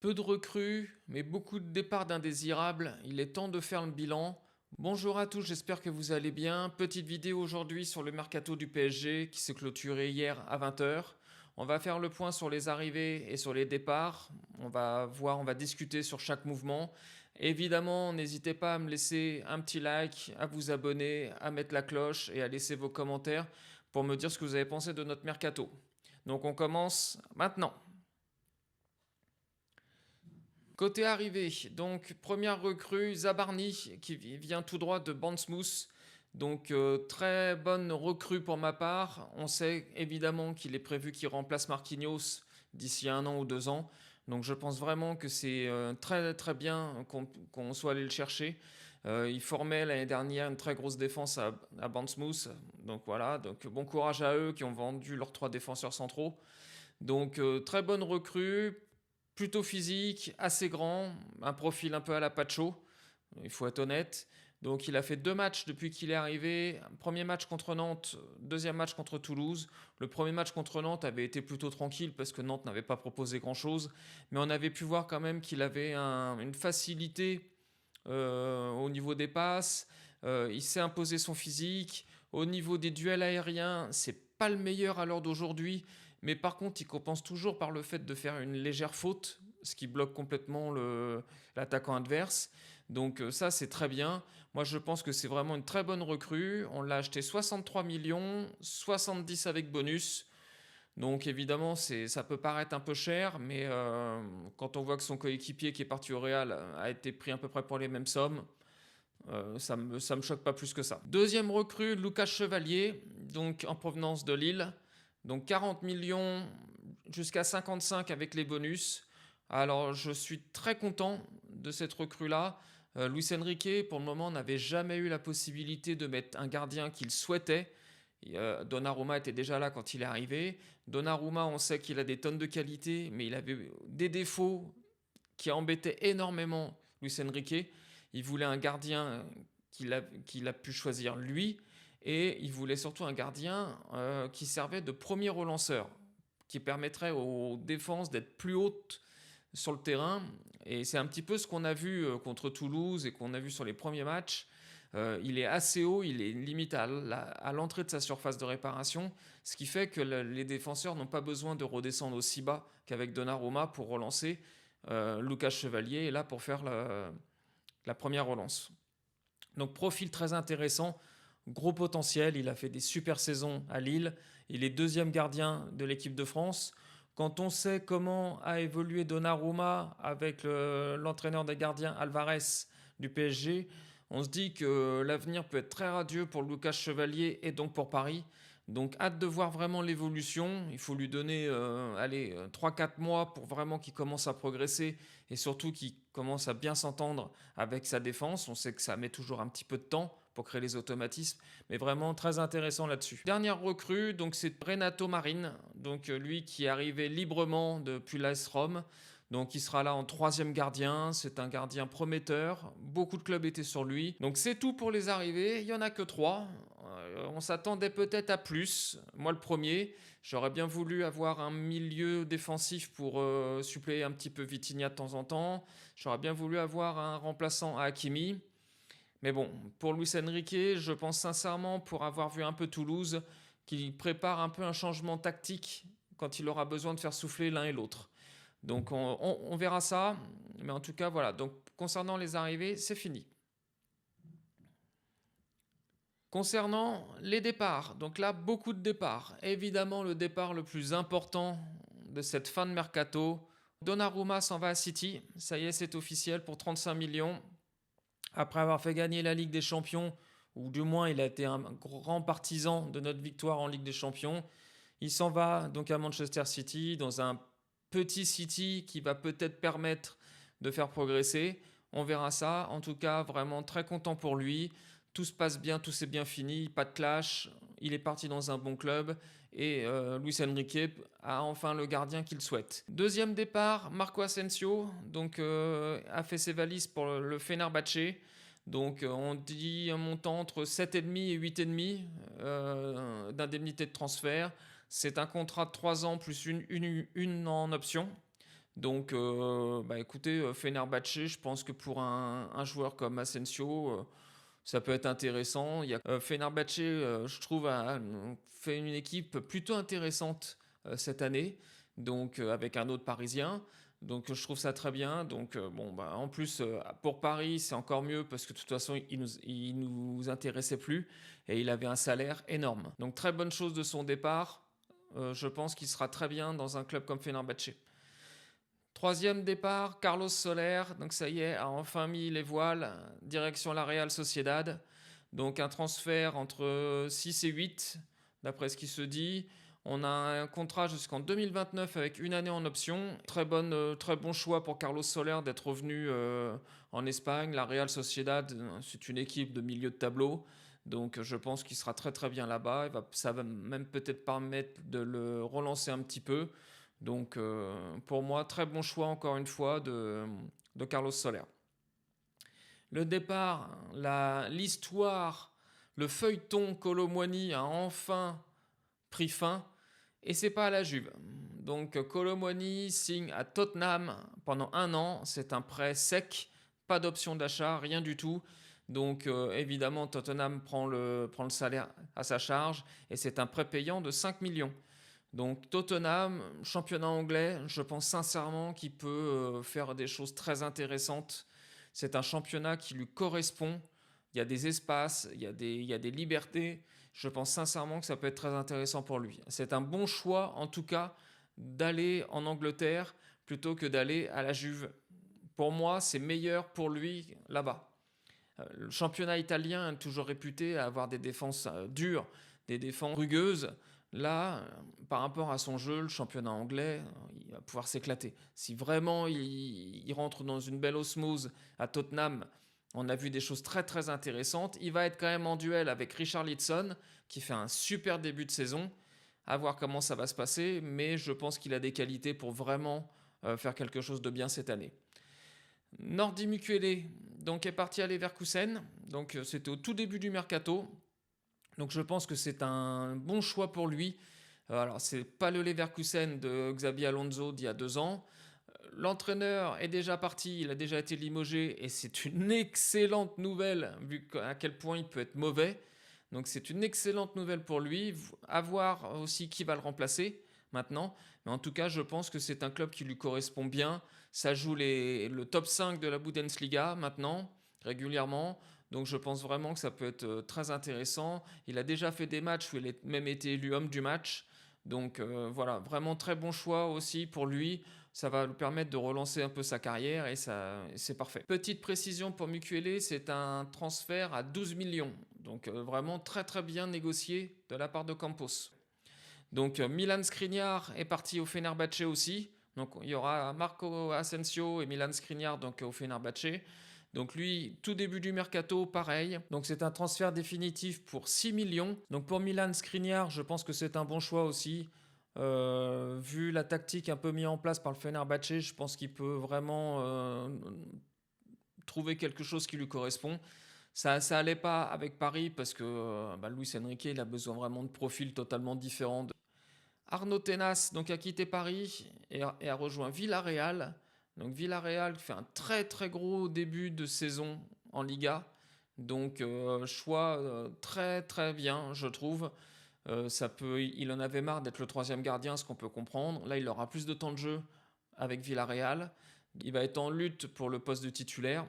Peu de recrues, mais beaucoup de départs d'indésirables. Il est temps de faire le bilan. Bonjour à tous, j'espère que vous allez bien. Petite vidéo aujourd'hui sur le mercato du PSG qui s'est clôturé hier à 20 heures. On va faire le point sur les arrivées et sur les départs. On va voir, on va discuter sur chaque mouvement. Évidemment, n'hésitez pas à me laisser un petit like, à vous abonner, à mettre la cloche et à laisser vos commentaires pour me dire ce que vous avez pensé de notre mercato. Donc on commence maintenant. Côté arrivée, donc première recrue, Zabarni, qui vient tout droit de Bournemouth. Donc très bonne recrue pour ma part. On sait évidemment qu'il est prévu qu'il remplace Marquinhos d'ici 1 an ou 2 ans. Donc je pense vraiment que c'est très très bien qu'on soit allé le chercher. Il formait l'année dernière une très grosse défense à Bournemouth. Donc voilà, donc bon courage à eux qui ont vendu leurs 3 défenseurs centraux. Donc très bonne recrue, plutôt physique, assez grand, un profil un peu à la Pacho, il faut être honnête. Donc il a fait 2 matchs depuis qu'il est arrivé. Premier match contre Nantes, deuxième match contre Toulouse. Le premier match contre Nantes avait été plutôt tranquille parce que Nantes n'avait pas proposé grand-chose. Mais on avait pu voir quand même qu'il avait une facilité au niveau des passes. Il s'est imposé son physique. Au niveau des duels aériens, c'est pas le meilleur à l'heure d'aujourd'hui. Mais par contre, il compense toujours par le fait de faire une légère faute, ce qui bloque complètement l'attaquant adverse. Donc ça, c'est très bien. Moi, je pense que c'est vraiment une très bonne recrue. On l'a acheté 63 millions, 70 avec bonus. Donc évidemment, ça peut paraître un peu cher, mais quand on voit que son coéquipier qui est parti au Real a été pris à peu près pour les mêmes sommes, ça me choque pas plus que ça. Deuxième recrue, Lucas Chevalier, donc en provenance de Lille. Donc 40 millions jusqu'à 55 avec les bonus. Alors je suis très content de cette recrue-là. Luis Enrique, pour le moment, n'avait jamais eu la possibilité de mettre un gardien qu'il souhaitait. Donnarumma était déjà là quand il est arrivé. Donnarumma, on sait qu'il a des tonnes de qualité, mais il avait des défauts qui embêtaient énormément Luis Enrique. Il voulait un gardien qu'il a pu choisir lui, et il voulait surtout un gardien qui servait de premier relanceur, qui permettrait aux défenses d'être plus hautes sur le terrain. Et c'est un petit peu ce qu'on a vu contre Toulouse et qu'on a vu sur les premiers matchs. Il est assez haut, il est limite à l'entrée de sa surface de réparation, ce qui fait que les défenseurs n'ont pas besoin de redescendre aussi bas qu'avec Donnarumma pour relancer. Lucas Chevalier est là pour faire la première relance. Donc profil très intéressant, gros potentiel, il a fait des super saisons à Lille, il est deuxième gardien de l'équipe de France. Quand on sait comment a évolué Donnarumma avec l'entraîneur des gardiens Alvarez du PSG, on se dit que l'avenir peut être très radieux pour Lucas Chevalier et donc pour Paris. Donc hâte de voir vraiment l'évolution. Il faut lui donner 3-4 mois pour vraiment qu'il commence à progresser et surtout qu'il commence à bien s'entendre avec sa défense. On sait que ça met toujours un petit peu de temps pour créer les automatismes, mais vraiment très intéressant là-dessus. Dernière recrue, donc c'est Renato Marin, donc lui qui est arrivé librement depuis l'AS Rome. Donc il sera là en troisième gardien, c'est un gardien prometteur, beaucoup de clubs étaient sur lui. Donc c'est tout pour les arrivées, il n'y en a que 3. On s'attendait peut-être à plus, moi le premier. J'aurais bien voulu avoir un milieu défensif pour suppléer un petit peu Vitinha de temps en temps. J'aurais bien voulu avoir un remplaçant à Hakimi. Mais bon, pour Luis Enrique, je pense sincèrement, pour avoir vu un peu Toulouse, qu'il prépare un peu un changement tactique quand il aura besoin de faire souffler l'un et l'autre. Donc on verra ça, mais en tout cas voilà. Donc concernant les arrivées, c'est fini. Concernant les départs, donc là beaucoup de départs. Évidemment le départ le plus important de cette fin de mercato, Donnarumma s'en va à City. Ça y est, c'est officiel pour 35 millions. Après avoir fait gagner la Ligue des Champions, ou du moins il a été un grand partisan de notre victoire en Ligue des Champions, il s'en va donc à Manchester City, dans un petit City qui va peut-être permettre de faire progresser. On verra ça. En tout cas, vraiment très content pour lui. Tout se passe bien, tout s'est bien fini, pas de clash. Il est parti dans un bon club et Luis Enrique a enfin le gardien qu'il souhaite. Deuxième départ, Marco Asensio donc, a fait ses valises pour le Fenerbahçe. Donc on dit un montant entre 7,5 et 8,5 d'indemnité de transfert. C'est un contrat de 3 ans plus une en option. Donc, écoutez, Fenerbahçe, je pense que pour un joueur comme Asensio, ça peut être intéressant. Fenerbahçe, je trouve, a fait une équipe plutôt intéressante cette année, donc avec un autre Parisien. Donc je trouve ça très bien. Donc en plus pour Paris c'est encore mieux parce que de toute façon il nous intéressait plus et il avait un salaire énorme. Donc très bonne chose de son départ. Je pense qu'il sera très bien dans un club comme Fenerbahçe. Troisième départ, Carlos Soler. Donc ça y est, a enfin mis les voiles, direction la Real Sociedad. Donc un transfert entre 6 et 8, d'après ce qui se dit. On a un contrat jusqu'en 2029 avec une année en option. Très bon choix pour Carlos Soler d'être revenu en Espagne. La Real Sociedad, c'est une équipe de milieu de tableau. Donc je pense qu'il sera très très bien là-bas. Ça va même peut-être permettre de le relancer un petit peu. Donc pour moi, très bon choix encore une fois de Carlos Soler. Le départ, l'histoire, le feuilleton Kolo Muani a enfin pris fin et c'est pas à la Juve. Donc Kolo Muani signe à Tottenham pendant 1 an. C'est un prêt sec, pas d'option d'achat, rien du tout. Donc évidemment Tottenham prend le salaire à sa charge et c'est un prêt payant de 5 millions. Donc Tottenham, championnat anglais, je pense sincèrement qu'il peut faire des choses très intéressantes. C'est un championnat qui lui correspond. Il y a des espaces, il y a des libertés. Je pense sincèrement que ça peut être très intéressant pour lui. C'est un bon choix, en tout cas, d'aller en Angleterre plutôt que d'aller à la Juve. Pour moi, c'est meilleur pour lui là-bas. Le championnat italien est toujours réputé à avoir des défenses dures, des défenses rugueuses. Là, par rapport à son jeu, le championnat anglais, il va pouvoir s'éclater. Si vraiment il rentre dans une belle osmose à Tottenham, on a vu des choses très très intéressantes. Il va être quand même en duel avec Richarlison, qui fait un super début de saison. À voir comment ça va se passer, mais je pense qu'il a des qualités pour vraiment faire quelque chose de bien cette année. Nordi Mukiele donc est parti à Leverkusen, donc c'était au tout début du mercato. Donc je pense que c'est un bon choix pour lui. Alors c'est pas le Leverkusen de Xabi Alonso d'il y a 2 ans. L'entraîneur est déjà parti, il a déjà été limogé et c'est une excellente nouvelle vu à quel point il peut être mauvais. Donc c'est une excellente nouvelle pour lui. À voir aussi qui va le remplacer maintenant. Mais en tout cas, je pense que c'est un club qui lui correspond bien. Ça joue le top 5 de la Bundesliga maintenant, régulièrement. Donc je pense vraiment que ça peut être très intéressant. Il a déjà fait des matchs où il a même été élu homme du match. Donc voilà, vraiment très bon choix aussi pour lui. Ça va lui permettre de relancer un peu sa carrière et c'est parfait. Petite précision pour Mukiele, c'est un transfert à 12 millions. Donc vraiment très très bien négocié de la part de Campos. Donc Milan Skriniar est parti au Fenerbahçe aussi. Donc il y aura Marco Asensio et Milan Skriniar donc, au Fenerbahçe. Donc lui, tout début du mercato, pareil. Donc c'est un transfert définitif pour 6 millions. Donc pour Milan Skriniar, je pense que c'est un bon choix aussi. Vu la tactique un peu mise en place par le Fenerbahçe, je pense qu'il peut vraiment trouver quelque chose qui lui correspond. Ça allait pas avec Paris parce que Luis Enrique il a besoin vraiment de profils totalement différents. Arnaud Tenas donc, a quitté Paris et a rejoint Villarreal. Donc Villarreal fait un très très gros début de saison en Liga. Donc choix très très bien je trouve. Il en avait marre d'être le troisième gardien, ce qu'on peut comprendre. Là, il aura plus de temps de jeu avec Villarreal. Il va être en lutte pour le poste de titulaire.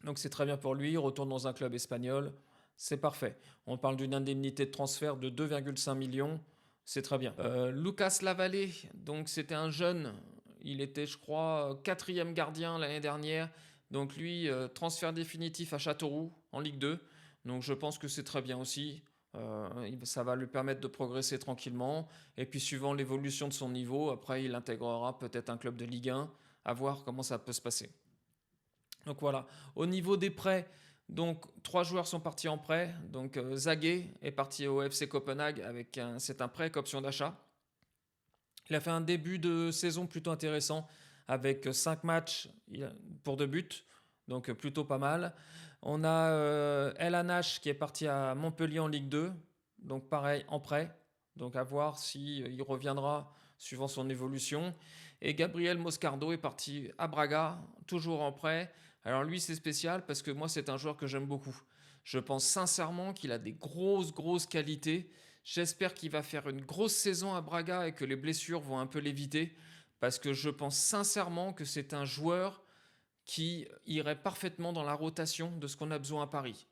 Donc c'est très bien pour lui. Il retourne dans un club espagnol. C'est parfait. On parle d'une indemnité de transfert de 2,5 millions. C'est très bien. Lucas Lavallée, donc c'était un jeune. Il était, je crois, quatrième gardien l'année dernière. Donc lui, transfert définitif à Châteauroux en Ligue 2. Donc je pense que c'est très bien aussi. Ça va lui permettre de progresser tranquillement. Et puis suivant l'évolution de son niveau, après il intégrera peut-être un club de Ligue 1, à voir comment ça peut se passer. Donc voilà. Au niveau des prêts, donc 3 joueurs sont partis en prêt. Donc Zaguet est parti au FC Copenhague c'est un prêt avec option d'achat. Il a fait un début de saison plutôt intéressant avec 5 matchs pour 2 buts. Donc plutôt pas mal. On a El Anache qui est parti à Montpellier en Ligue 2. Donc pareil, en prêt. Donc à voir s'il reviendra suivant son évolution. Et Gabriel Moscardo est parti à Braga, toujours en prêt. Alors lui, c'est spécial parce que moi, c'est un joueur que j'aime beaucoup. Je pense sincèrement qu'il a des grosses qualités. J'espère qu'il va faire une grosse saison à Braga et que les blessures vont un peu l'éviter parce que je pense sincèrement que c'est un joueur qui irait parfaitement dans la rotation de ce qu'on a besoin à Paris.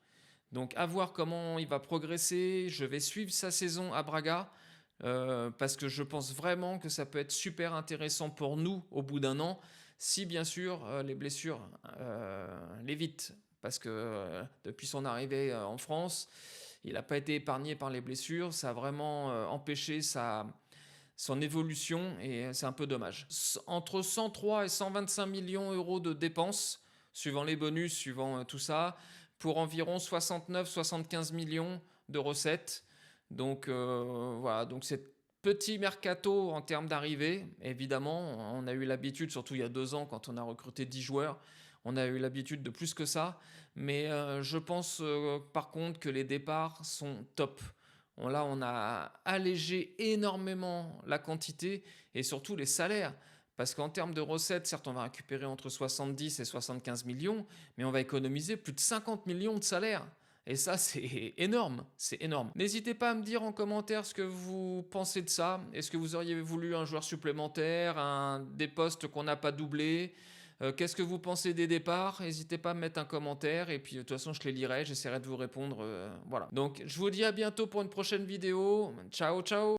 Donc à voir comment il va progresser. Je vais suivre sa saison à Braga parce que je pense vraiment que ça peut être super intéressant pour nous au bout d'un an, si bien sûr les blessures l'évitent. Parce que depuis son arrivée en France, il n'a pas été épargné par les blessures. Ça a vraiment empêché son évolution et c'est un peu dommage. Entre 103 et 125 millions d'euros de dépenses, suivant les bonus, suivant tout ça, pour environ 69-75 millions de recettes. Donc voilà, donc c'est petit mercato en termes d'arrivée. Évidemment, on a eu l'habitude, surtout il y a 2 ans, quand on a recruté 10 joueurs, on a eu l'habitude de plus que ça. Mais je pense par contre que les départs sont top. Là, on a allégé énormément la quantité et surtout les salaires. Parce qu'en termes de recettes, certes, on va récupérer entre 70 et 75 millions, mais on va économiser plus de 50 millions de salaires. Et ça, c'est énorme, c'est énorme. N'hésitez pas à me dire en commentaire ce que vous pensez de ça. Est-ce que vous auriez voulu un joueur supplémentaire, des postes qu'on n'a pas doublés? Qu'est-ce que vous pensez des départs? N'hésitez pas à me mettre un commentaire et puis de toute façon je les lirai, j'essaierai de vous répondre. Voilà. Donc je vous dis à bientôt pour une prochaine vidéo. Ciao ciao.